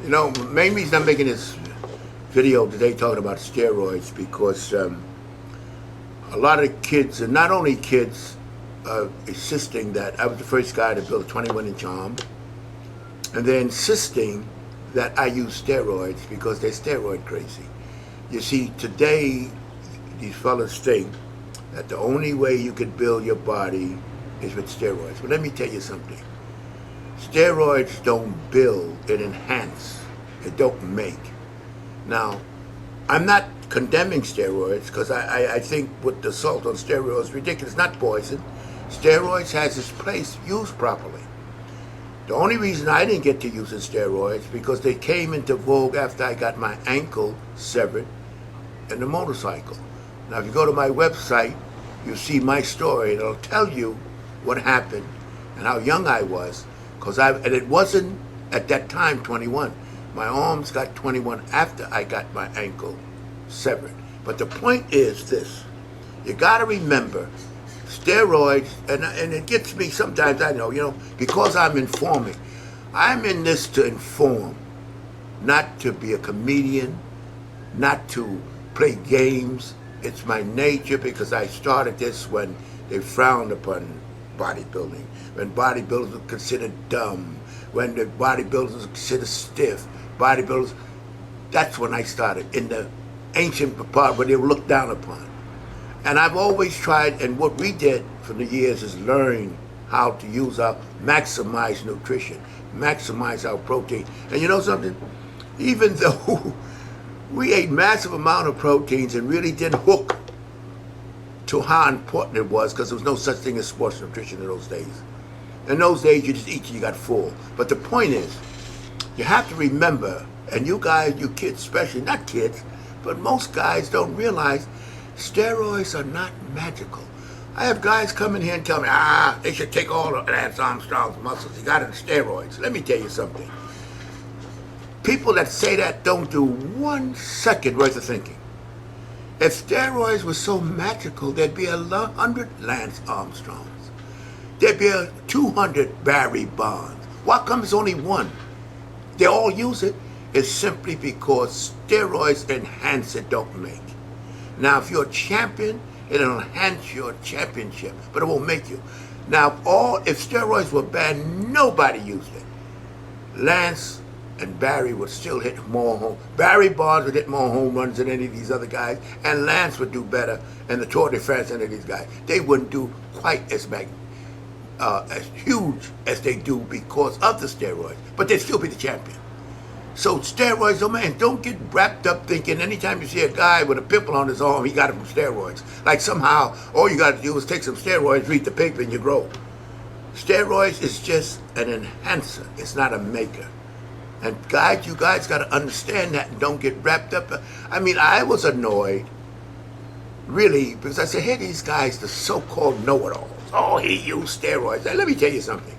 main reason I'm making this video today talking about steroids because a lot of kids, and not only kids, insisting that I was the first guy to build a 21-inch arm, and they're insisting that I use steroids because they're steroid crazy. You see, today, these fellas think that the only way you could build your body is with steroids. But let me tell you something. Steroids don't build, it enhance, it don't make. Now, I'm not condemning steroids because I think what the assault on steroids is ridiculous, not poison. Steroids has its place used properly. The only reason I didn't get to using steroids because they came into vogue after I got my ankle severed in the motorcycle. Now, if you go to my website, you'll see my story. It'll tell you what happened and how young I was. And it wasn't at that time 21. My arms got 21 after I got my ankle severed. But the point is this: you got to remember, steroids, and it gets me sometimes. I know, because I'm informing. I'm in this to inform, not to be a comedian, not to play games. It's my nature because I started this when they frowned upon bodybuilding, when bodybuilders were considered dumb, when the bodybuilders were considered stiff. Bodybuilders, that's when I started, in the ancient part where they were looked down upon. And I've always tried, and what we did for the years is learn how to maximize nutrition, maximize our protein. And you know something? Even though we ate massive amount of proteins and really didn't hook to how important it was, because there was no such thing as sports nutrition in those days. In those days, you just eat till you got full. But the point is, you have to remember, and you guys, you kids especially, not kids, but most guys don't realize steroids are not magical. I have guys come in here and tell me, they should take all of Lance Armstrong's muscles. He got it in steroids. Let me tell you something. People that say that don't do 1 second worth of thinking. If steroids were so magical, there'd be 100 Lance Armstrongs. There'd be 200 Barry Bonds. Why come there's only one? They all use it. It's simply because steroids enhance it, don't make. Now, if you're a champion, it'll enhance your championship, but it won't make you. Now, if steroids were banned, nobody used it. Lance and Barry would still hit more home. Barry Bonds would hit more home runs than any of these other guys, and Lance would do better in the Tour de France than any of these guys. They wouldn't do quite as huge as they do because of the steroids, but they'd still be the champion. So steroids, don't get wrapped up thinking anytime you see a guy with a pimple on his arm, he got it from steroids. Like somehow all you got to do is take some steroids, read the paper, and you grow. Steroids is just an enhancer. It's not a maker. And guys, you guys got to understand that and don't get wrapped up. I was annoyed, really, because I said, hey, these guys, the so-called know-it-alls. Oh, he used steroids. Now, let me tell you something.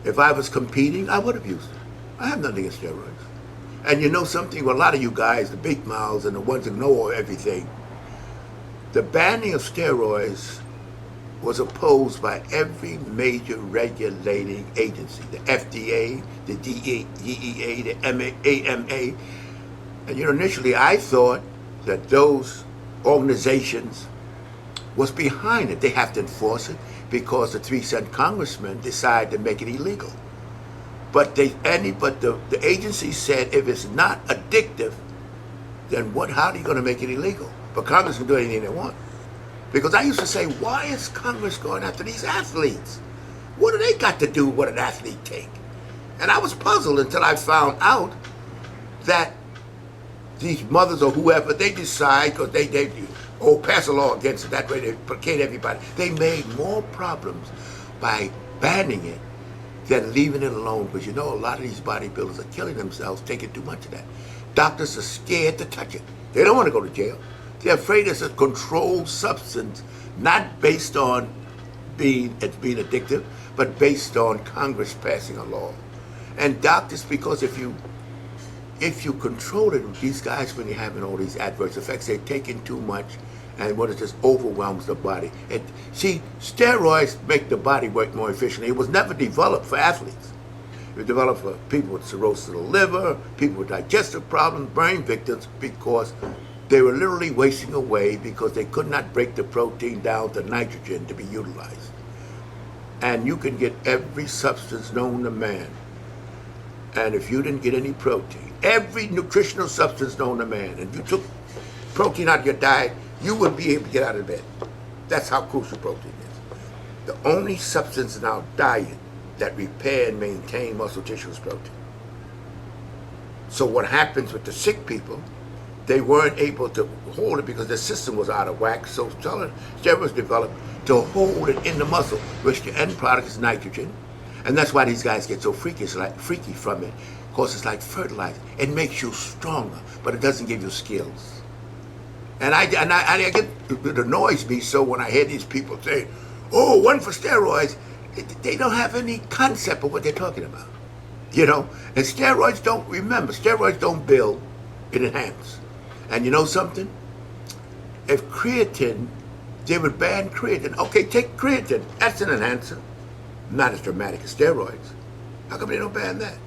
If I was competing, I would have used them. I have nothing against steroids. And you know something? Well, a lot of you guys, the big mouths and the ones that know everything, the banning of steroids was opposed by every major regulating agency, the FDA, the DEA, the AMA. And initially I thought that those organizations was behind it. They have to enforce it because the 3-cent congressman decided to make it illegal. But the agency said if it's not addictive, then how are you going to make it illegal? But Congress can do anything they want. Because I used to say, why is Congress going after these athletes? What do they got to do with what an athlete take? And I was puzzled until I found out that these mothers or whoever, they decide, because they pass a law against it, that way they placate everybody. They made more problems by banning it than leaving it alone, because a lot of these bodybuilders are killing themselves taking too much of that. Doctors are scared to touch it. They don't want to go to jail. They're afraid it's a controlled substance, not based on being addictive, but based on Congress passing a law. And doctors, because if you control it, these guys, when you're having all these adverse effects, they're taking too much, and what it just overwhelms the body. See, steroids make the body work more efficiently. It was never developed for athletes. We develop for people with cirrhosis of the liver, people with digestive problems, brain victims, because they were literally wasting away because they could not break the protein down to nitrogen to be utilized. And you can get every substance known to man. And if you didn't get any protein, every nutritional substance known to man, and if you took protein out of your diet, you would be able to get out of bed. That's how crucial protein is. The only substance in our diet that repair and maintain muscle tissue is protein. So what happens with the sick people, they weren't able to hold it because the system was out of whack. So steroids developed to hold it in the muscle, which the end product is nitrogen. And that's why these guys get so freaky from it, because it's like fertilizer. It makes you stronger, but it doesn't give you skills. And I get, it annoys me so when I hear these people say, oh, one for steroids, they don't have any concept of what they're talking about. You know, and steroids don't build, it enhances. And you know something? If creatine, they would ban creatine. Okay, take creatine, that's an enhancer. Not as dramatic as steroids. How come they don't ban that?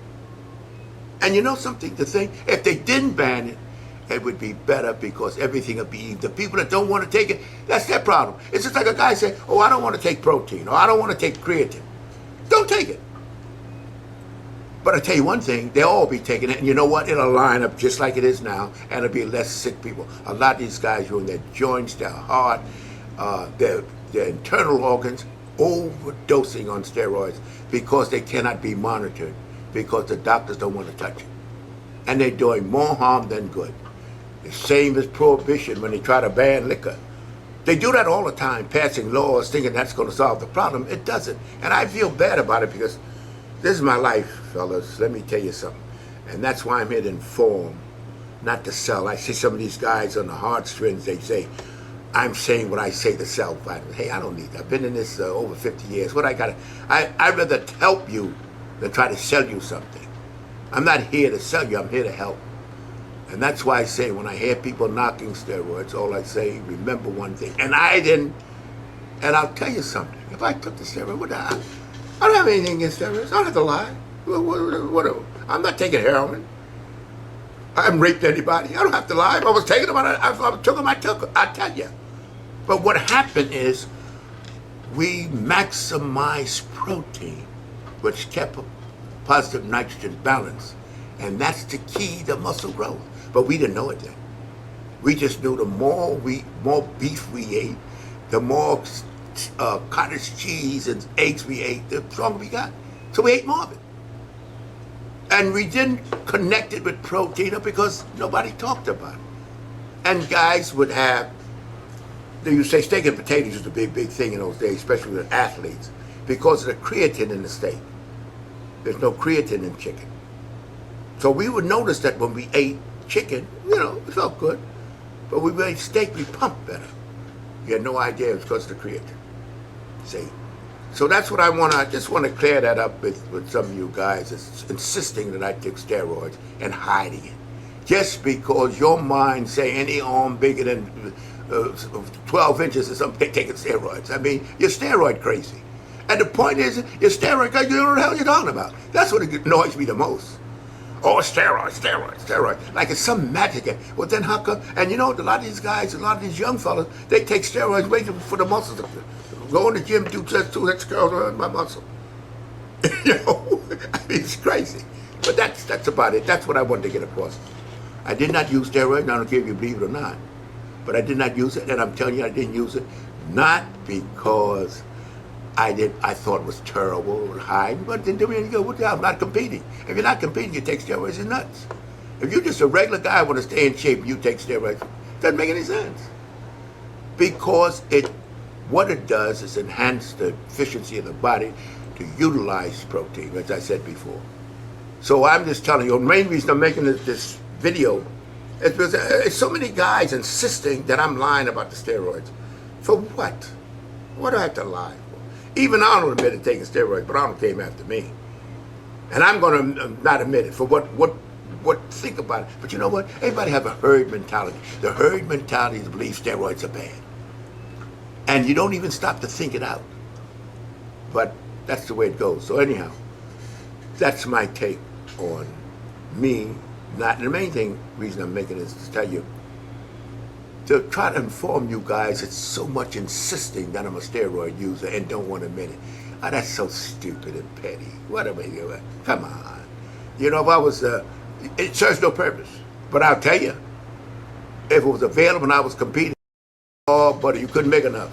And you know something, the thing, if they didn't ban it, it would be better because everything would be, the people that don't want to take it, that's their problem. It's just like a guy saying, oh, I don't want to take protein, or I don't want to take creatine. Don't take it. But I tell you one thing, they'll all be taking it, and you know what? It'll line up just like it is now, and it'll be less sick people. A lot of these guys ruin their joints, their heart, their internal organs, overdosing on steroids because they cannot be monitored because the doctors don't want to touch it. And they're doing more harm than good. The same as prohibition when they try to ban liquor. They do that all the time, passing laws thinking that's going to solve the problem. It doesn't. And I feel bad about it because this is my life, fellas. Let me tell you something. And that's why I'm here to inform, not to sell. I see some of these guys on the heartstrings, they say, I'm saying what I say to sell vitamins. Hey, I don't need that. I've been in this over 50 years. What I got? I'd rather help you than try to sell you something. I'm not here to sell you. I'm here to help. And that's why I say when I hear people knocking steroids, all I say, remember one thing. And I didn't. And I'll tell you something. If I took the steroid, I don't have anything against steroids. I don't have to lie. Whatever. I'm not taking heroin. I haven't raped anybody. I don't have to lie. If I was taking them, I took them, I took them. I tell you. But what happened is we maximized protein, which kept a positive nitrogen balance. And that's the key to muscle growth. But we didn't know it then. We just knew the more beef we ate, the more cottage cheese and eggs we ate, the stronger we got. So we ate more of it. And we didn't connect it with protein because nobody talked about it. And guys would have, you say steak and potatoes was a big thing in those days, especially with athletes, because of the creatine in the steak. There's no creatine in chicken. So we would notice that when we ate chicken, you know, it felt good. But when we ate steak, we pumped better. You had no idea it was because of the creatine. See? So that's what I just want to clear that up with some of you guys that's insisting that I take steroids and hiding it. Just because your mind say any arm bigger than 12 inches or something, they're taking steroids. I mean, you're steroid crazy. And the point is, you're steroid crazy, you don't know what the hell you're talking about. That's what annoys me the most. Oh, steroid. Like it's some magic. Well, then how come? And you know, a lot of these guys, a lot of these young fellas, they take steroids waiting for the muscles to go in the gym, do two hits, curls around my muscle. You know, I mean, it's crazy. But that's about it. That's what I wanted to get across. I did not use steroids. I don't care if you believe it or not. But I did not use it, and I'm telling you, I didn't use it not because I thought it was terrible or hiding, but it didn't do me any good. What the hell? I'm not competing. If you're not competing, you take steroids, you're nuts. If you're just a regular guy want to stay in shape and you take steroids, it doesn't make any sense. Because what it does is enhance the efficiency of the body to utilize protein, as I said before. So I'm just telling you, the main reason I'm making this video is because there's so many guys insisting that I'm lying about the steroids. For what? What do I have to lie for? Even Arnold admitted taking steroids, but Arnold came after me. And I'm going to not admit it for think about it. But you know what? Everybody have a herd mentality. The herd mentality is to believe steroids are bad. And you don't even stop to think it out. But that's the way it goes. So anyhow, that's my take on me. Not the main reason I'm making this is to tell you, to try to inform you guys, it's so much insisting that I'm a steroid user and don't want to admit it. Oh, that's so stupid and petty. What am I doing? Come on. You know, if I was, it serves no purpose. But I'll tell you, if it was available and I was competing, oh, buddy, you couldn't make enough.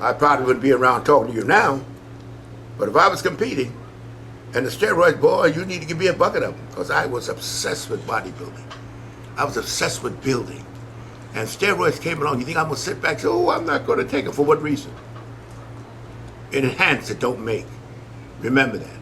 I probably wouldn't be around talking to you now. But if I was competing, and the steroids, boy, you need to give me a bucket of them, because I was obsessed with bodybuilding. I was obsessed with building. And steroids came along, you think I'm going to sit back and say, oh, I'm not going to take it. For what reason? It enhances, it don't make. Remember that.